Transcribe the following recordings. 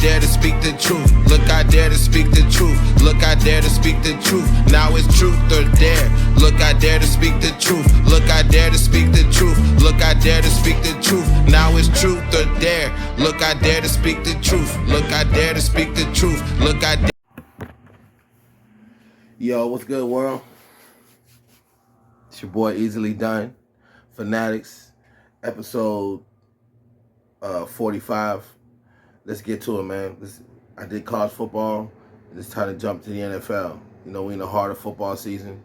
dare to speak the truth. Look, I dare to speak the truth. Look, I dare to speak the truth. Now it's truth or dare. Look, I dare to speak the truth. Look, I dare to speak the truth. Look, I dare to speak the truth. Now it's truth or dare. Look, I dare to speak the truth. Look, I dare to speak the truth. Look, I dare. Yo, what's good, world? It's your boy, Easily Done. FANATICz, episode 45. Let's get to it, man. I did college football, and it's time to jump to the NFL. You know, we're in the heart of football season,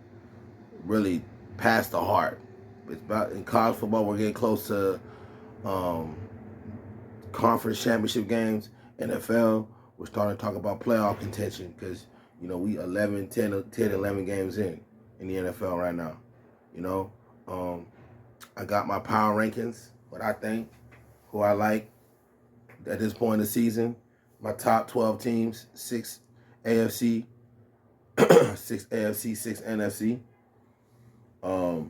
really past the heart. It's about, in college football, we're getting close to conference championship games. NFL, we're starting to talk about playoff contention because, you know, we 10, 11 games in the NFL right now. You know, I got my power rankings, what I think, who I like at this point in the season. My top 12 teams, 6 AFC, 6 AFC, 6 NFC. Let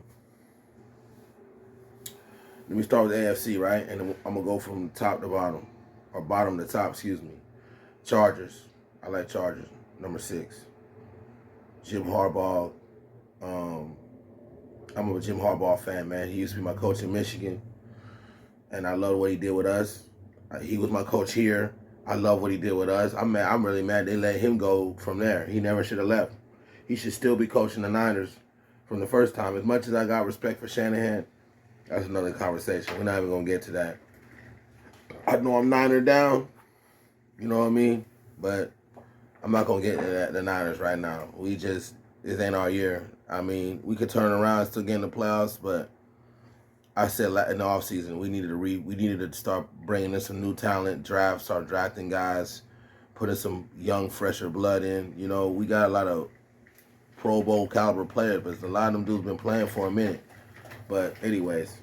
me start with AFC, right? And I'm going to go from top to bottom, or bottom to top, excuse me. Chargers. I like Chargers. Number 6. Jim Harbaugh. I'm a Jim Harbaugh fan, man. He used to be my coach in Michigan, and I love what he did with us. He was my coach here. I love what he did with us. I'm really mad they let him go from there. He never should have left. He should still be coaching the Niners from the first time. As much as I got respect for Shanahan, that's another conversation. We're not even going to get to that. I know I'm Niner down, you know what I mean? But I'm not going to get into the Niners right now. This ain't our year. I mean, we could turn around and still get in the playoffs, but I said in the offseason, we needed to start bringing in some new talent, start drafting guys, putting some young, fresher blood in. You know, we got a lot of Pro Bowl caliber players, but a lot of them dudes been playing for a minute. But anyways,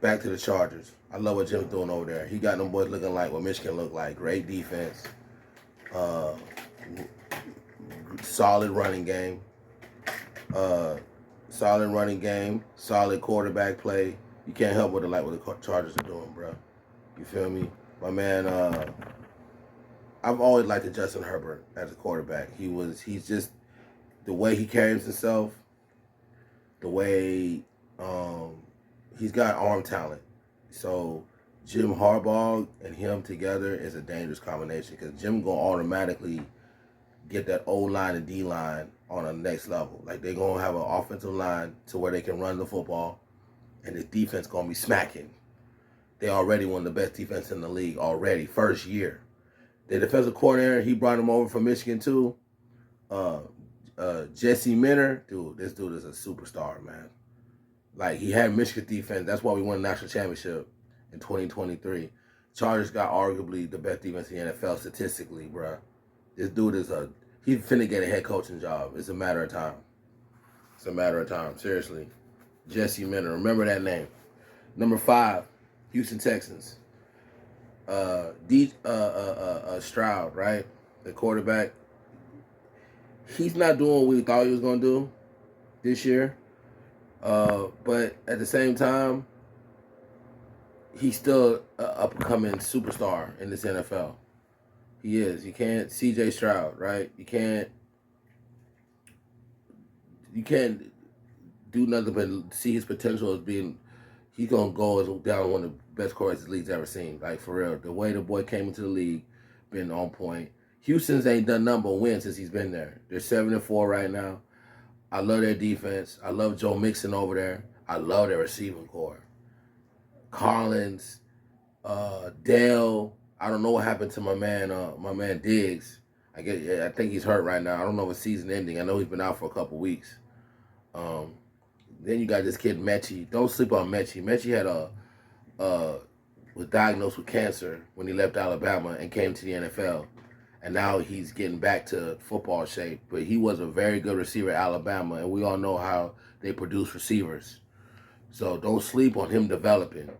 back to the Chargers. I love what Jim's doing over there. He got them boys looking like what Michigan looked like. Great defense. Solid running game. Solid quarterback play. You can't help but to like what the Chargers are doing, bro. You feel me? My man, I've always liked Justin Herbert as a quarterback. He's just, the way he carries himself, the way he's got arm talent. So Jim Harbaugh and him together is a dangerous combination because Jim gonna automatically get that O-line and D-line on a next level. Like, they're going to have an offensive line to where they can run the football, and the defense going to be smacking. They already one of the best defense in the league already, first year. The defensive coordinator, he brought him over from Michigan too. Jesse Minter, dude, this dude is a superstar, man. Like, he had Michigan defense. That's why we won the national championship in 2023. Chargers got arguably the best defense in the NFL statistically, bro. This dude he's finna get a head coaching job. It's a matter of time. It's a matter of time, seriously. Jesse Minter, remember that name. Number 5, Houston Texans. Stroud, right? The quarterback. He's not doing what we thought he was gonna do this year. But at the same time, he's still an up-and-coming superstar in this NFL. He is. You can't, CJ Stroud, right? You can't do nothing but see his potential as being, he's going to go as down one of the best quarterbacks the league's ever seen. Like, for real. The way the boy came into the league, been on point. Houston's ain't done nothing but win since he's been there. They're 7-4 right now. I love their defense. I love Joe Mixon over there. I love their receiving core. Collins, Dale. I don't know what happened to my man Diggs. I think he's hurt right now. I don't know if it's season ending. I know he's been out for a couple weeks. Then you got this kid Mechie. Don't sleep on Mechie. Mechie was diagnosed with cancer when he left Alabama and came to the NFL, and now he's getting back to football shape. But he was a very good receiver at Alabama, and we all know how they produce receivers. So don't sleep on him developing.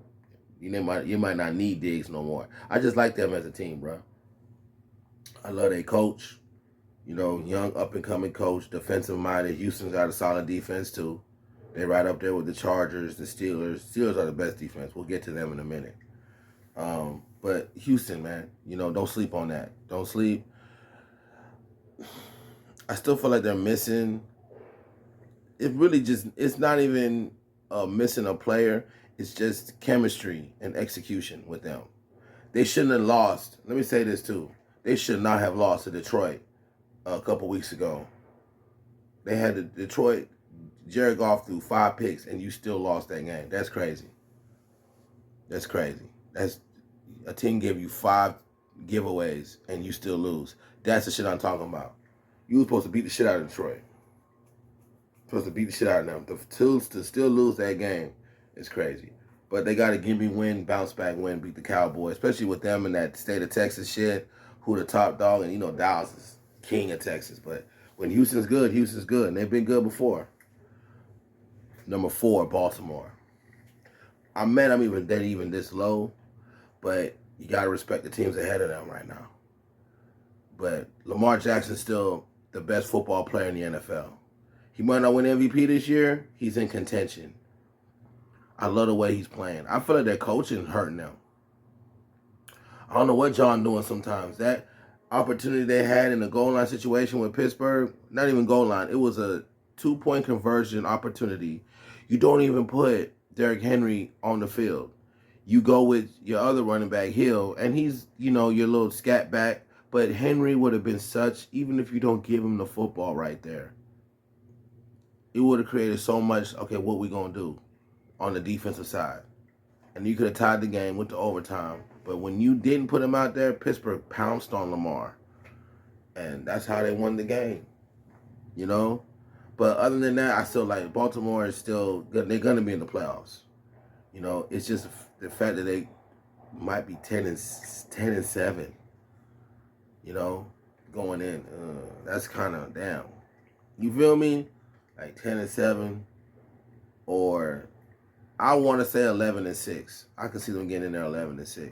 You might not need Diggs no more. I just like them as a team, bro. I love their coach. You know, young up-and-coming coach, defensive-minded. Houston's got a solid defense, too. They're right up there with the Chargers, the Steelers. Steelers are the best defense. We'll get to them in a minute. But Houston, man, don't sleep on that. Don't sleep. I still feel like they're missing. It's not even missing a player. It's just chemistry and execution with them. They shouldn't have lost. Let me say this too. They should not have lost to Detroit a couple weeks ago. They had the Detroit. Jared Goff threw 5 picks, and you still lost that game. That's crazy. That's crazy. That's a team gave you 5 giveaways, and you still lose. That's the shit I'm talking about. You were supposed to beat the shit out of Detroit. Supposed to beat the shit out of them. To still lose that game is crazy. But they got a gimme win, bounce back win, beat the Cowboys, especially with them in that state of Texas shit, who the top dog, and Dallas is king of Texas. But when Houston's good, and they've been good before. Number 4, Baltimore. I'm even this low, but you got to respect the teams ahead of them right now. But Lamar Jackson's still the best football player in the NFL. He might not win MVP this year. He's in contention. I love the way he's playing. I feel like their coaching hurting them. I don't know what John doing sometimes. That opportunity they had in the goal line situation with Pittsburgh, not even goal line, it was a 2-point conversion opportunity. You don't even put Derrick Henry on the field. You go with your other running back, Hill, and he's, your little scat back. But Henry would have been even if you don't give him the football right there, it would have created so much, okay, what we going to do on the defensive side? And you could have tied the game with the overtime. But when you didn't put him out there, Pittsburgh pounced on Lamar. And that's how they won the game, But other than that, I still like Baltimore is still good. They're going to be in the playoffs. It's just the fact that they might be 10-7, going in. That's kind of damn. You feel me? Like 10-7, or I want to say 11-6. I can see them getting in there 11-6.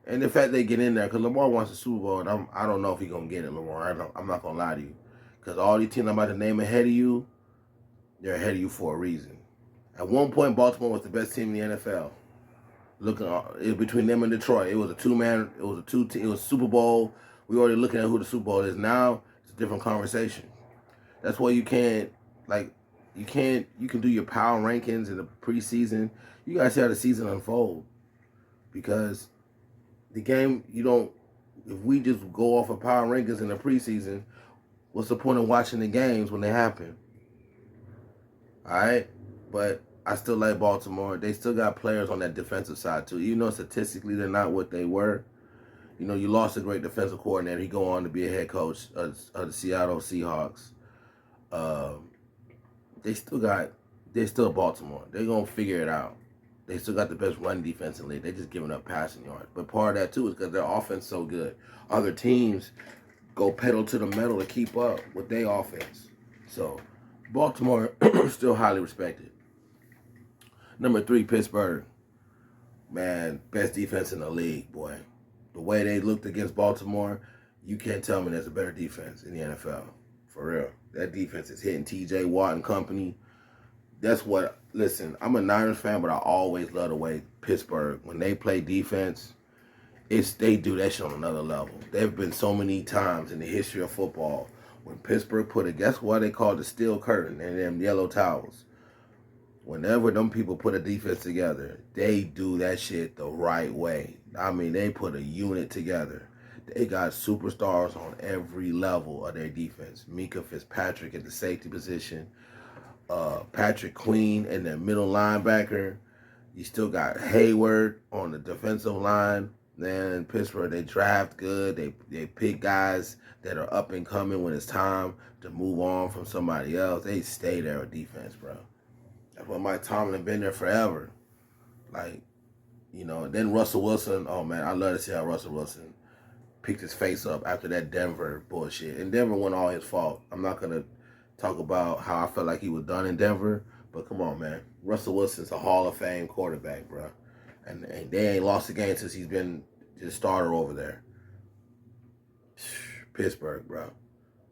And the fact they get in there, because Lamar wants a Super Bowl, and I don't know if he's going to get it, Lamar. I'm not going to lie to you. Because all these teams I'm about to name ahead of you, they're ahead of you for a reason. At one point, Baltimore was the best team in the NFL. Looking between them and Detroit, it was a two-man. It was Super Bowl. We already looking at who the Super Bowl is now. It's a different conversation. That's why you can do your power rankings in the preseason. You gotta see how the season unfold, because the game if we just go off of power rankings in the preseason, what's the point of watching the games when they happen? All right, but I still like Baltimore. They still got players on that defensive side too. Even though statistically they're not what they were. You lost a great defensive coordinator. He go on to be a head coach of the Seattle Seahawks. They're still Baltimore. They're going to figure it out. They still got the best run defense in the league. They're just giving up passing yards. But part of that, too, is because their offense is so good. Other teams go pedal to the metal to keep up with their offense. So, Baltimore still highly respected. Number 3, Pittsburgh. Man, best defense in the league, boy. The way they looked against Baltimore, you can't tell me there's a better defense in the NFL. For real. That defense is hitting T.J. Watt and company. Listen, I'm a Niners fan, but I always love the way Pittsburgh, when they play defense, they do that shit on another level. There have been so many times in the history of football when Pittsburgh guess what they call the steel curtain and them yellow towels. Whenever them people put a defense together, they do that shit the right way. They put a unit together. They got superstars on every level of their defense. Mika Fitzpatrick at the safety position. Patrick Queen in the middle linebacker. You still got Hayward on the defensive line. Then in Pittsburgh, they draft good. They pick guys that are up and coming when it's time to move on from somebody else. They stay there with defense, bro. That's why Mike Tomlin been there forever. Then Russell Wilson. Oh, man, I love to see how Russell Wilson picked his face up after that Denver bullshit. And Denver wasn't all his fault. I'm not going to talk about how I felt like he was done in Denver. But come on, man. Russell Wilson's a Hall of Fame quarterback, bro. And they ain't lost a game since he's been the starter over there. Pittsburgh, bro.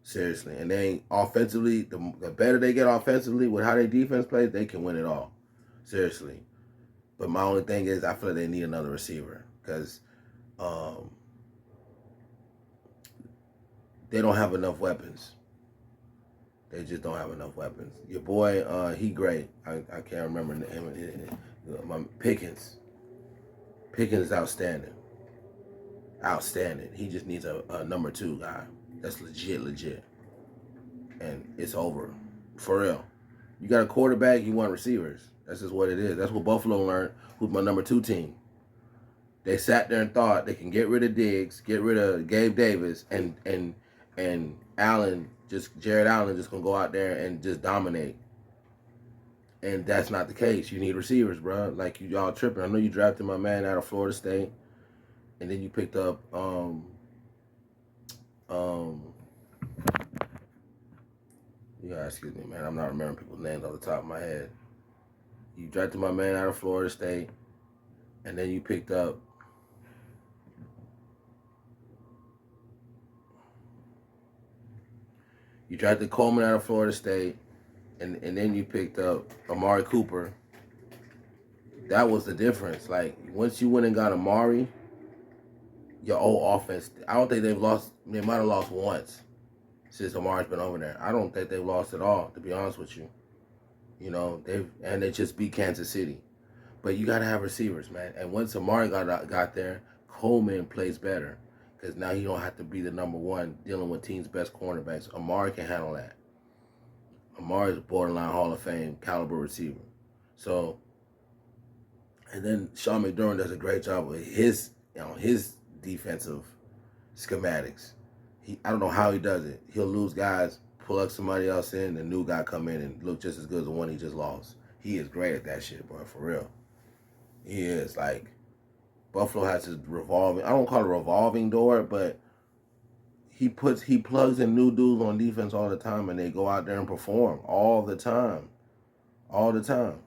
Seriously. And they offensively, the better they get offensively with how their defense plays, they can win it all. Seriously. But my only thing is I feel like they need another receiver. Because Um, they don't have enough weapons. They just don't have enough weapons. Your boy, he great. I can't remember him. My Pickens. Pickens is outstanding. Outstanding. He just needs a number 2 guy. That's legit. And it's over. For real. You got a quarterback, you want receivers. That's just what it is. That's what Buffalo learned, who's my number 2 team. They sat there and thought they can get rid of Diggs, get rid of Gabe Davis, and Allen, Jared Allen just gonna go out there and just dominate. And that's not the case. You need receivers, bro. Like, y'all tripping. I know you drafted my man out of Florida State, and then you picked up yeah, excuse me, man. I'm not remembering people's names off the top of my head. You drafted my man out of Florida State, and then you picked up Coleman out of Florida State, and then you picked up Amari Cooper. That was the difference. Like, once you went and got Amari, your old offense, I don't think they've lost. They might have lost once since Amari's been over there. I don't think they've lost at all, to be honest with you. You know, they just beat Kansas City. But you got to have receivers, man. And once Amari got there, Coleman plays better. Because now he don't have to be the number 1 dealing with teams' best cornerbacks. Amari can handle that. Amari is a borderline Hall of Fame caliber receiver. So, and then Sean McDermott does a great job with his defensive schematics. I don't know how he does it. He'll lose guys, pull up somebody else in, the new guy come in and look just as good as the one he just lost. He is great at that shit, bro, for real. He is. Like, Buffalo has his revolving, I don't call it a revolving door, but he plugs in new dudes on defense all the time, and they go out there and perform all the time. All the time.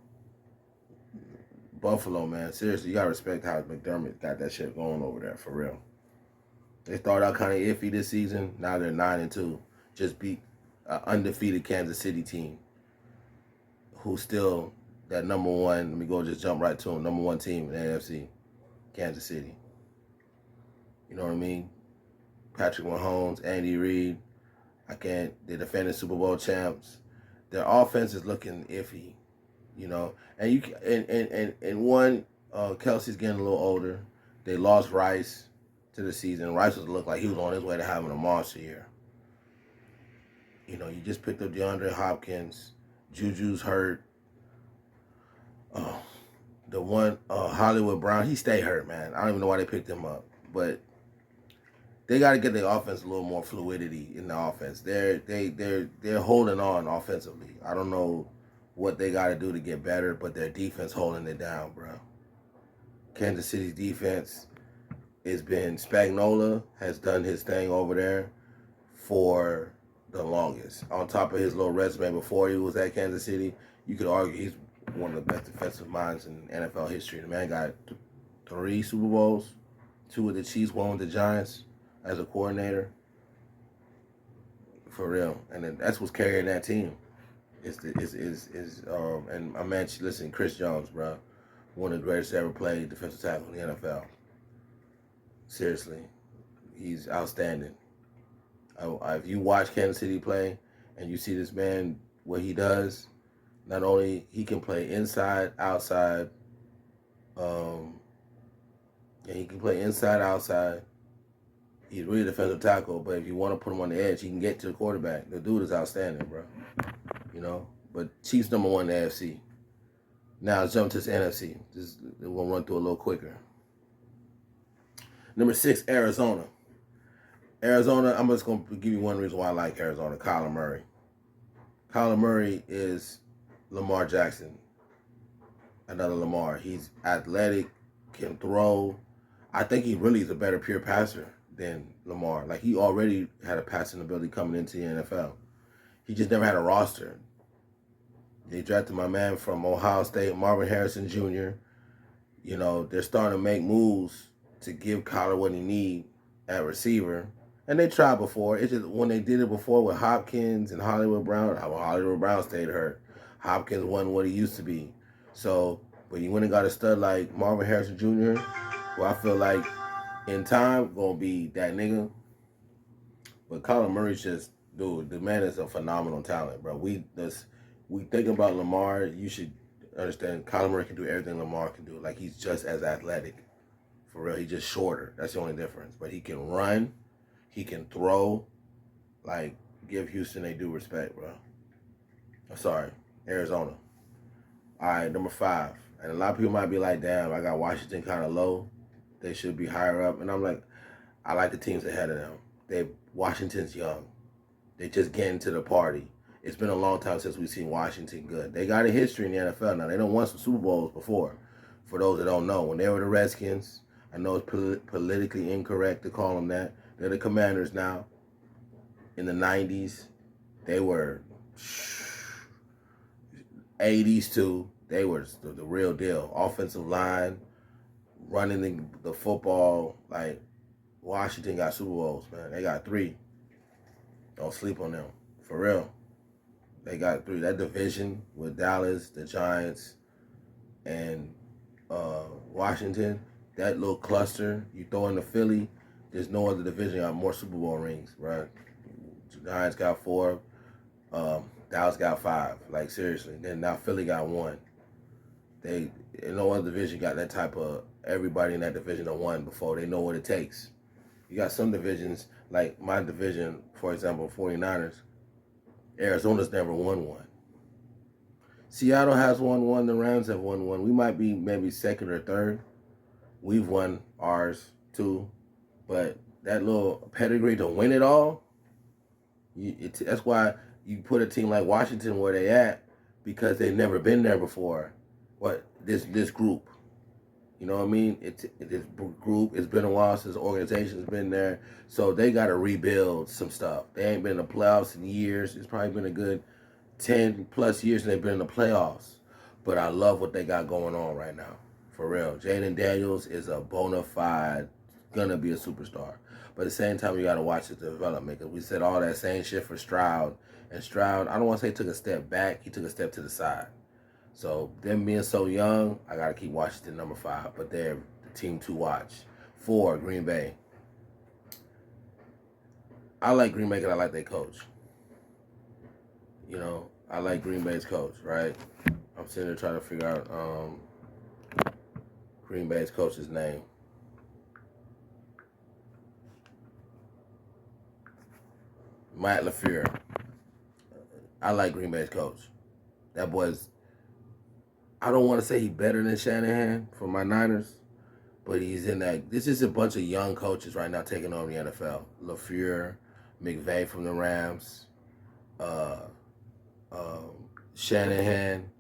Buffalo, man, seriously, you got to respect how McDermott got that shit going over there, for real. They started out kind of iffy this season. Now they're 9-2. Just beat an undefeated Kansas City team, who's still that number 1. Let me go just jump right to them. Number 1 team in the AFC, Kansas City. You know what I mean? Patrick Mahomes, Andy Reid. They're defending Super Bowl champs. Their offense is looking iffy, you know. And Kelsey's getting a little older. They lost Rice to the season. Rice looked like he was on his way to having a monster year. You know, you just picked up DeAndre Hopkins. Juju's hurt. The one Hollywood Brown, he stayed hurt, man. I don't even know why they picked him up, but they got to get their offense a little more fluidity in the offense. They're holding on offensively. I don't know what they got to do to get better, but their defense holding it down, bro. Kansas City's defense has been, Spagnuolo has done his thing over there for the longest. On top of his little resume before he was at Kansas City, you could argue he's one of the best defensive minds in NFL history. The man got 3 Super Bowls, 2 with the Chiefs, 1 with the Giants as a coordinator. For real. And then that's what's carrying that team. And my man, listen, Chris Jones, bro, one of the greatest to ever play defensive tackle in the NFL. Seriously, he's outstanding. If you watch Kansas City play and you see this man, what he does, not only he can play inside, outside, and he can play inside, outside. He's really a defensive tackle, but if you want to put him on the edge, he can get to the quarterback. The dude is outstanding, bro. You know, but Chiefs number 1 in the AFC. Now let's jump to this NFC. We're going to run through a little quicker. Number 6, Arizona. Arizona, I'm just going to give you one reason why I like Arizona, Kyler Murray. Kyler Murray is Lamar Jackson. Another Lamar. He's athletic, can throw. I think he really is a better pure passer than Lamar. Like, he already had a passing ability coming into the NFL. He just never had a roster. They drafted my man from Ohio State, Marvin Harrison Jr. You know, they're starting to make moves to give Kyler what he needs at receiver. And they tried before. It's just when they did it before with Hopkins and Hollywood Brown, Hollywood Brown stayed hurt. Hopkins wasn't what he used to be. So, but you went and got a stud like Marvin Harrison Jr., who I feel like in time gonna be that nigga. But Kyler Murray's just, dude, the man is a phenomenal talent, bro. We think about Lamar. You should understand Kyler Murray can do everything Lamar can do. Like, he's just as athletic. For real, he's just shorter. That's the only difference. But he can run, he can throw. Like, give Houston they due respect, bro. I'm sorry, Arizona. All right, number 5. And a lot of people might be like, damn, I got Washington kind of low. They should be higher up. And I'm like, I like the teams ahead of them. Washington's young. They just getting to the party. It's been a long time since we've seen Washington good. They got a history in the NFL now. They don't won some Super Bowls before. For those that don't know, when they were the Redskins, I know it's politically incorrect to call them that. They're the Commanders now. In the 90s, they were 80s too. They were the real deal. Offensive line, running the football. Like, Washington got Super Bowls, man. They got 3. Don't sleep on them. For real. They got 3. That division with Dallas, the Giants, and Washington, that little cluster, you throw in the Philly, there's no other division got more Super Bowl rings, right? Giants got 4. Dallas got 5. Like, seriously. Then now Philly got 1. No other division got that type of, everybody in that division have won before. They know what it takes. You got some divisions, like my division, for example, 49ers, Arizona's never won one. Seattle has won one. The Rams have won one. We might be maybe second or third. We've won ours too. But that little pedigree to win it all, that's why you put a team like Washington where they at, because they've never been there before. This group. You know what I mean? This group, it's been a while since the organization's been there. So they got to rebuild some stuff. They ain't been in the playoffs in years. It's probably been a good 10 plus years and they've been in the playoffs. But I love what they got going on right now. For real. Jaden Daniels is a bona fide, gonna be a superstar. But at the same time, you got to watch his development. Because we said all that same shit for Stroud. And Stroud, I don't want to say took a step back. He took a step to the side. So them being so young, I got to keep Washington number 5. But they're the team to watch. 4, Green Bay. I like Green Bay because I like their coach. You know, I like Green Bay's coach, right? I'm sitting there trying to figure out Green Bay's coach's name. Matt LaFleur. I like Green Bay's coach. That boy's, I don't want to say he's better than Shanahan for my Niners, but he's in that. This is a bunch of young coaches right now taking over the NFL. LaFleur, McVay from the Rams, Shanahan.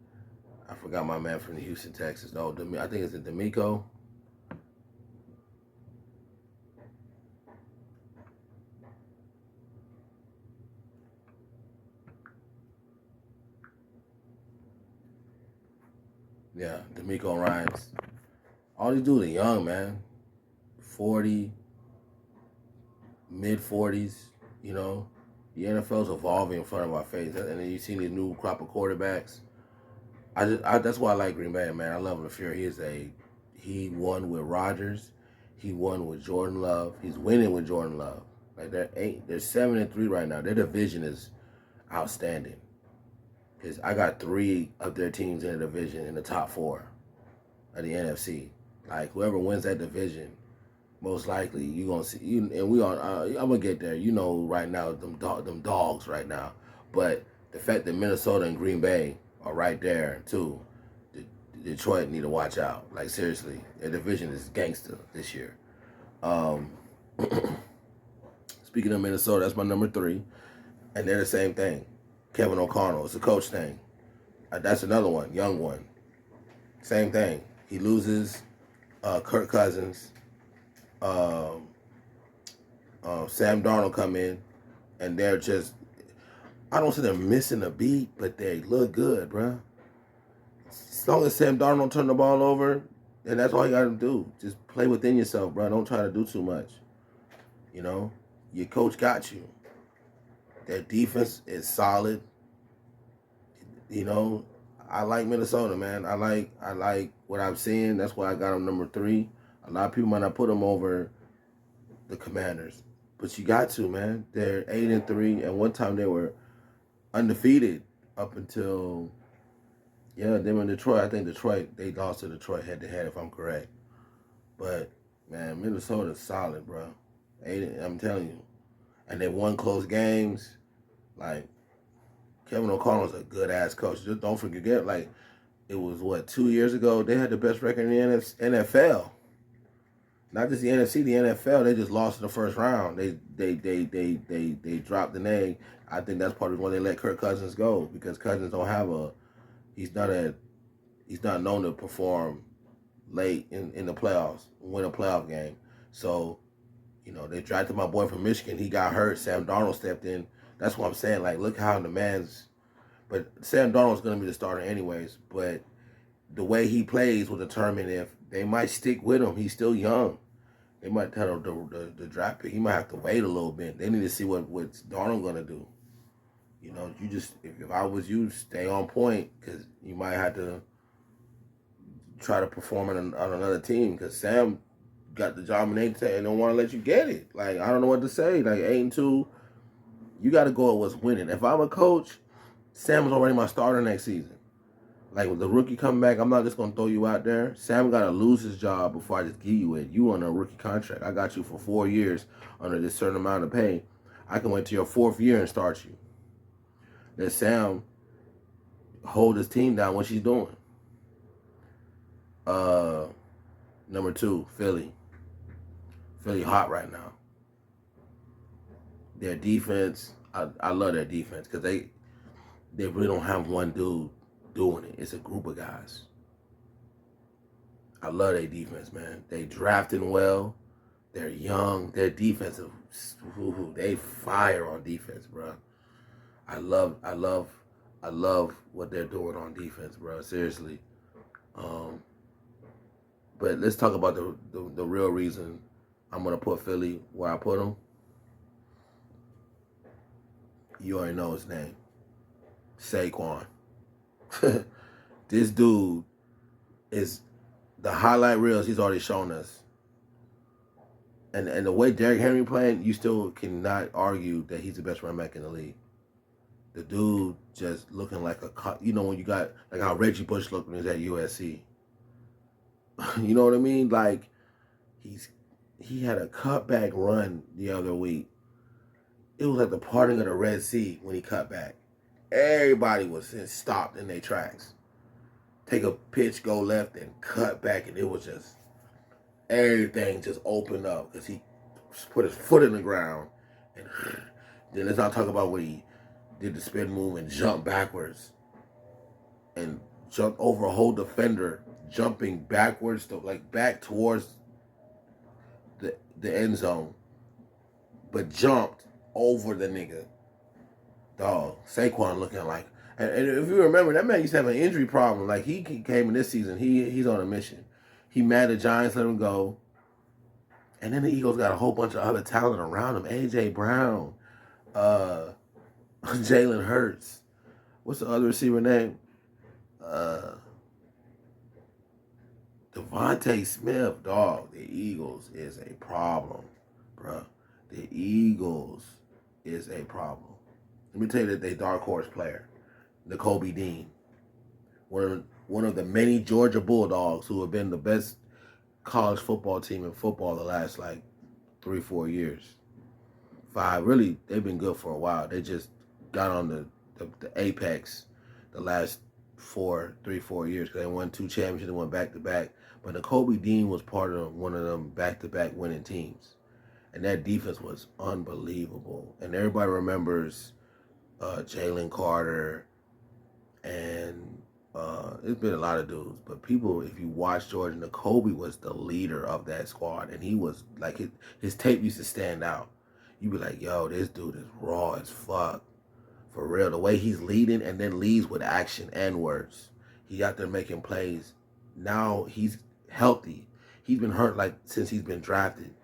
I forgot my man from the Houston, Texas. No, I think it's D'Amico. Yeah, D'Amico Ryans. All these dudes are young, man. 40, mid-40s, you know. The NFL's evolving in front of our face. And then you see these new crop of quarterbacks. That's why I like Green Bay, man. I love LaFleur. He won with Rodgers. He won with Jordan Love. He's winning with Jordan Love. Like, they're 7-3 right now. Their division is outstanding. Because I got 3 of their teams in the division in the top 4 of the NFC. Like, whoever wins that division, most likely you gonna see you. And we are. I'm gonna get there. You know, right now them dogs right now. But the fact that Minnesota and Green Bay are right there too, Detroit need to watch out. Like, seriously, their division is gangster this year. Speaking of Minnesota, that's my number 3, and they're the same thing. Kevin O'Connell, it's a coach thing. That's another one, young one. Same thing. He loses Kirk Cousins. Sam Darnold come in, and they're just, I don't say they're missing a beat, but they look good, bro. As long as Sam Darnold don't turn the ball over, then that's all you got to do. Just play within yourself, bro. Don't try to do too much. You know, your coach got you. Their defense is solid. You know, I like Minnesota, man. I like what I'm seeing. That's why I got them number 3. A lot of people might not put them over the Commanders. But you got to, man. They're 8-3, and one time they were undefeated up until them in Detroit. I think they lost to Detroit head to head, if I'm correct. But man, Minnesota's solid, bro. I'm telling you, and they won close games. Like Kevin O'Connell's a good ass coach. Just don't forget, like it was 2 years ago they had the best record in the NFL. Not just the NFC, the NFL. They just lost in the first round. They dropped the name. I think that's part of why they let Kirk Cousins go, because Cousins don't have he's not known to perform late in the playoffs, win a playoff game. So, they drafted my boy from Michigan. He got hurt. Sam Darnold stepped in. That's what I'm saying. Like, look how the man's. But Sam Darnold's going to be the starter anyways. But the way he plays will determine if they might stick with him. He's still young. They might tell the draft pick. He might have to wait a little bit. They need to see what's Darnold going to do. You just, if I was you, stay on point, because you might have to try to perform on another team, because Sam got the job in 8 and don't want to let you get it. Like, I don't know what to say. Like, 8-2, you got to go at what's winning. If I'm a coach, Sam is already my starter next season. Like, with the rookie coming back, I'm not just going to throw you out there. Sam got to lose his job before I just give you it. You on a rookie contract. I got you for 4 years under this certain amount of pay. I can wait till your 4th year and start you. Let Sam hold his team down, what she's doing. Number 2, Philly. Philly hot right now. Their defense, I love their defense, because they really don't have one dude doing it. It's a group of guys. I love their defense, man. They drafting well. They're young. Their defensive, they fire on defense, bro. I love what they're doing on defense, bro. Seriously. But let's talk about the real reason I'm gonna put Philly where I put them. You already know his name, Saquon. This dude is the highlight reels he's already shown us. And the way Derrick Henry playing, you still cannot argue that he's the best running back in the league. The dude just looking like when you got, like how Reggie Bush looked when he was at USC. You know what I mean? Like, he had a cutback run the other week. It was like the parting of the Red Sea when he cut back. Everybody was stopped in their tracks. Take a pitch, go left, and cut back, and it was just, everything just opened up because he put his foot in the ground. And then let's not talk about when he did the spin move and jumped backwards and jumped over a whole defender, jumping backwards back towards the end zone, but jumped over the nigga. Dog, Saquon looking like, and if you remember, that man used to have an injury problem. Like, he came in this season, he's on a mission. He mad the Giants let him go, and then the Eagles got a whole bunch of other talent around him. A.J. Brown, Jalen Hurts. What's the other receiver name? Devontae Smith. Dog, the Eagles is a problem, bruh. The Eagles is a problem. Let me tell you that they dark horse player, Nakobe Dean. One of the many Georgia Bulldogs who have been the best college football team in football the last 3-4 years. 5, really, they've been good for a while. They just got on the apex the last 3-4 years, because they won 2 championships and went back-to-back. But Nakobe Dean was part of one of them back-to-back winning teams. And that defense was unbelievable. And everybody remembers Jalen Carter, and it's been a lot of dudes. But people, if you watch Georgia, Nakobe was the leader of that squad. And he was, like, his tape used to stand out. You'd be like, yo, this dude is raw as fuck. For real. The way he's leading, and then leads with action and words. He out there making plays. Now he's healthy. He's been hurt since he's been drafted.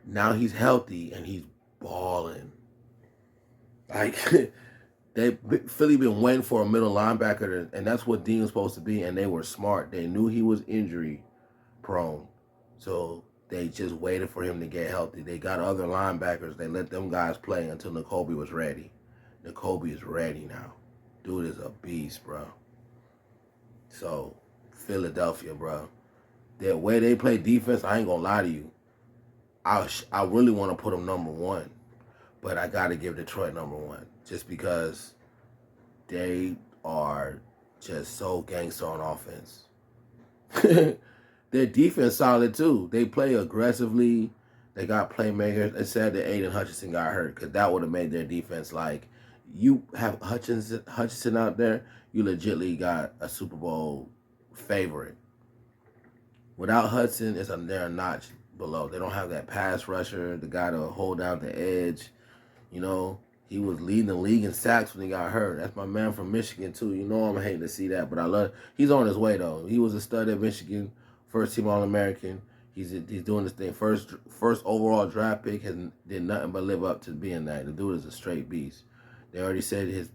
Now he's healthy and he's balling. Philly been waiting for a middle linebacker, and that's what Dean was supposed to be, and they were smart. They knew he was injury prone. So They just waited for him to get healthy. They got other linebackers. They let them guys play until N'Kobe was ready. N'Kobe is ready now. Dude is a beast, bro. So, Philadelphia, bro. The way they play defense, I ain't gonna lie to you. I really want to put them number one, but I got to give Detroit number one just because they are just so gangster on offense. Their defense solid too. They play aggressively. They got playmakers. It's sad that Aiden Hutchinson got hurt because that would have made their defense like, you have Hutchinson out there, you legitly got a Super Bowl favorite. Without Hudson, they're a notch below. They don't have that pass rusher, the guy to hold down the edge. You know, he was leading the league in sacks when he got hurt. That's my man from Michigan too. You know I'm hating to see that, but I love. He's on his way though. He was a stud at Michigan, first team All-American. He's doing this thing. First overall draft pick, did nothing but live up to being that. The dude is a straight beast. They already said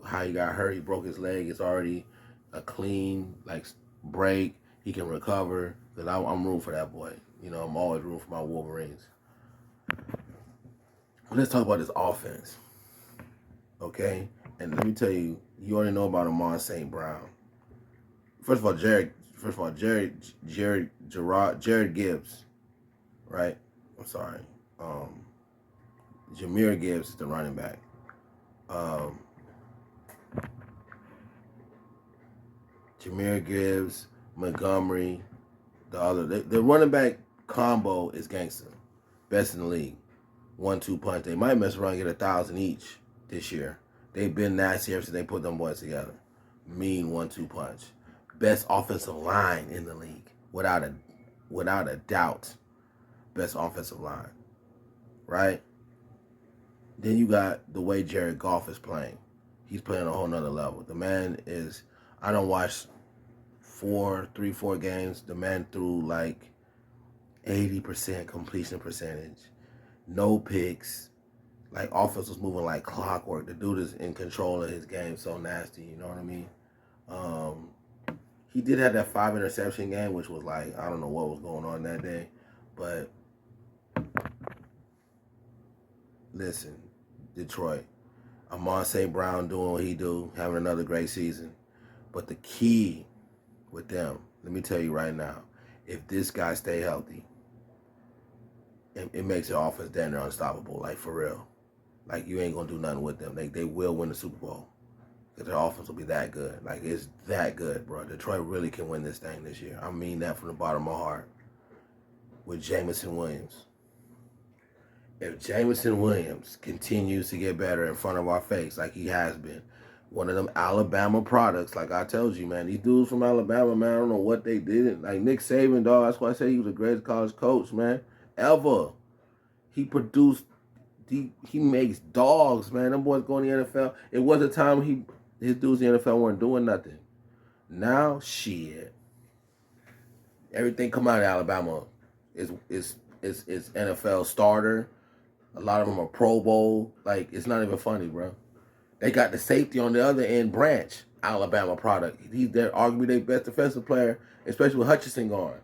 how he got hurt. He broke his leg. It's already a clean break. He can recover. Cause I'm rooting for that boy. You know, I'm always rooting for my Wolverines. Let's talk about this offense, okay? And let me tell you, you already know about Amon St. Brown. First of all, Jared Gibbs, right? I'm sorry. Jahmyr Gibbs is the running back. Jahmyr Gibbs, Montgomery, the running back combo is gangster. Best in the league. 1-2 punch. They might mess around and get 1,000 each this year. They've been nasty ever since they put them boys together. Mean 1-2 punch. Best offensive line in the league. Without a doubt. Best offensive line. Right? Then you got the way Jared Goff is playing. He's playing a whole nother level. The man is, I don't watch 4 games. The man threw like 80% completion percentage. No picks. Like, offense was moving like clockwork. The dude is in control of his game, so nasty, you know what I mean? He did have that 5 interception game, which was like, I don't know what was going on that day. But, listen, Detroit. Amon St. Brown doing what he do, having another great season. But the key with them, let me tell you right now, if this guy stay healthy, it makes their offense damn near unstoppable, like for real. Like, you ain't going to do nothing with them. They will win the Super Bowl because their offense will be that good. Like, it's that good, bro. Detroit really can win this thing this year. I mean that from the bottom of my heart. With Jameson Williams. If Jameson Williams continues to get better in front of our face like he has been, one of them Alabama products, like I told you, man, these dudes from Alabama, man, I don't know what they did. Like Nick Saban, dog, that's why I say he was the greatest college coach, man, ever. He produced, he makes dogs, man. Them boys going to the NFL. It was a time when his dudes in the NFL weren't doing nothing. Now, shit. Everything come out of Alabama is NFL starter. A lot of them are Pro Bowl. Like, it's not even funny, bro. They got the safety on the other end, Branch, Alabama product. He's arguably their best defensive player, especially with Hutchinson gone.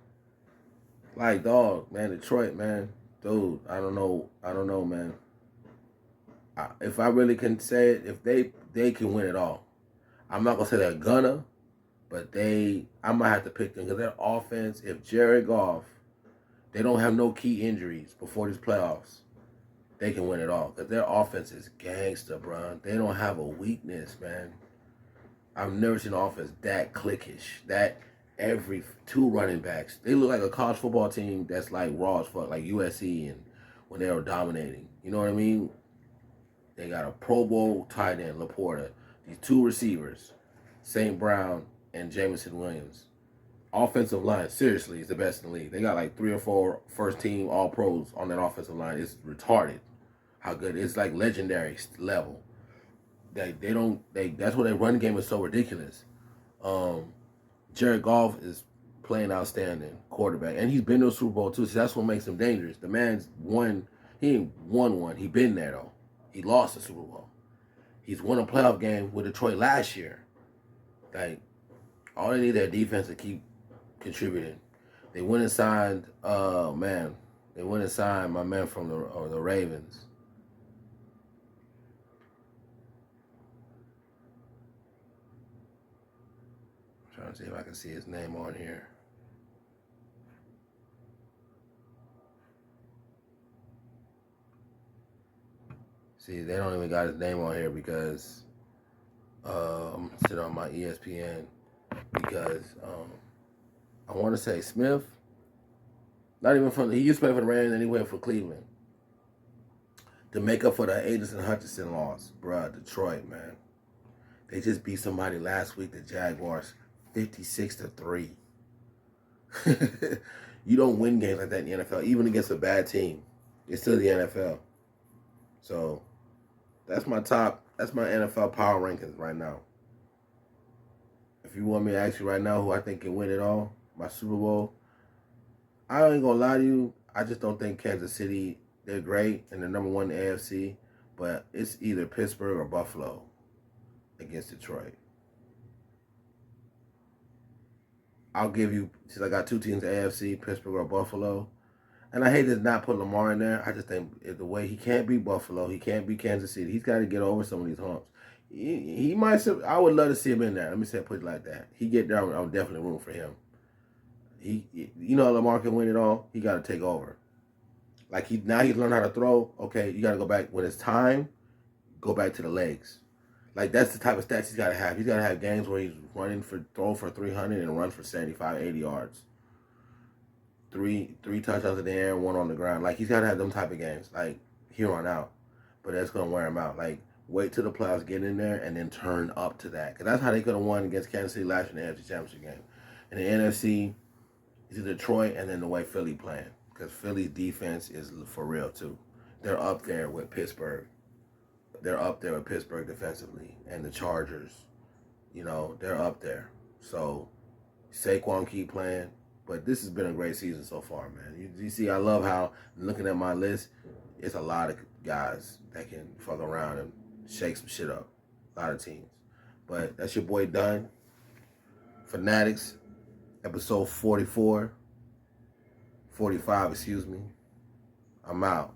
Like, dog, man, Detroit, man. Dude, I don't know, man. If I really can say it, if they can win it all. I'm not going to say they're gonna, but I might have to pick them because their offense, if Jared Goff, they don't have no key injuries before these playoffs, they can win it all because their offense is gangster, bro. They don't have a weakness, man. I've never seen an offense that cliquish, that every 2 running backs. They look like a college football team that's like raw as fuck, like USC and when they were dominating. You know what I mean? They got a Pro Bowl tight end, Laporta. These 2 receivers, St. Brown and Jameson Williams. Offensive line, seriously, is the best in the league. They got like 3 or 4 first-team All-Pros on that offensive line. It's retarded how good. It's like legendary level. That's why their run game is so ridiculous. Jared Goff is playing outstanding quarterback, and he's been to a Super Bowl too. So that's what makes him dangerous. The man's won. He ain't won one. He been there though. He lost the Super Bowl. He's won a playoff game with Detroit last year. Like, all they need their defense to keep contributing. They went and signed, they went and signed my man from the Ravens. I'm trying to see if I can see his name on here. See, they don't even got his name on here because I'm sitting on my ESPN because I want to say Smith. Not even he used to play for the Rams and he went for Cleveland. To make up for the Addison Hutchinson loss. Bruh, Detroit, man. They just beat somebody last week, the Jaguars, 56-3. You don't win games like that in the NFL, even against a bad team. It's still the NFL. So that's my NFL power rankings right now. If you want me to ask you right now who I think can win it all, my Super Bowl, I ain't gonna lie to you. I just don't think Kansas City, they're great and they're number one in the AFC, but it's either Pittsburgh or Buffalo against Detroit. I'll give you, since I got two teams in the AFC, Pittsburgh or Buffalo. And I hate to not put Lamar in there. I just think the way he can't beat Buffalo, he can't beat Kansas City. He's got to get over some of these humps. He might. I would love to see him in there. Let me put it like that. He get there, I'm definitely rooting for him. You know, Lamar can win it all. He got to take over. Like now he's learned how to throw. Okay, you got to go back when it's time. Go back to the legs. Like that's the type of stats he's got to have. He's got to have games where he's throw for 300 and run for 75, 80 yards. Three touchdowns in the air, one on the ground. Like he's got to have them type of games. Like here on out. But that's gonna wear him out. Like wait till the playoffs, get in there, and then turn up to that. Because that's how they could have won against Kansas City last year in the NFC Championship game. In the NFC, it's Detroit and then the way Philly playing. Because Philly's defense is for real too. They're up there with Pittsburgh. They're up there with Pittsburgh defensively. And the Chargers, you know, they're up there. So Saquon keep playing. But this has been a great season so far, man. You see, I love how, looking at my list, it's a lot of guys that can fuck around and shake some shit up. A lot of teams. But that's your boy Dunn. FANATICz, episode 45, excuse me. I'm out.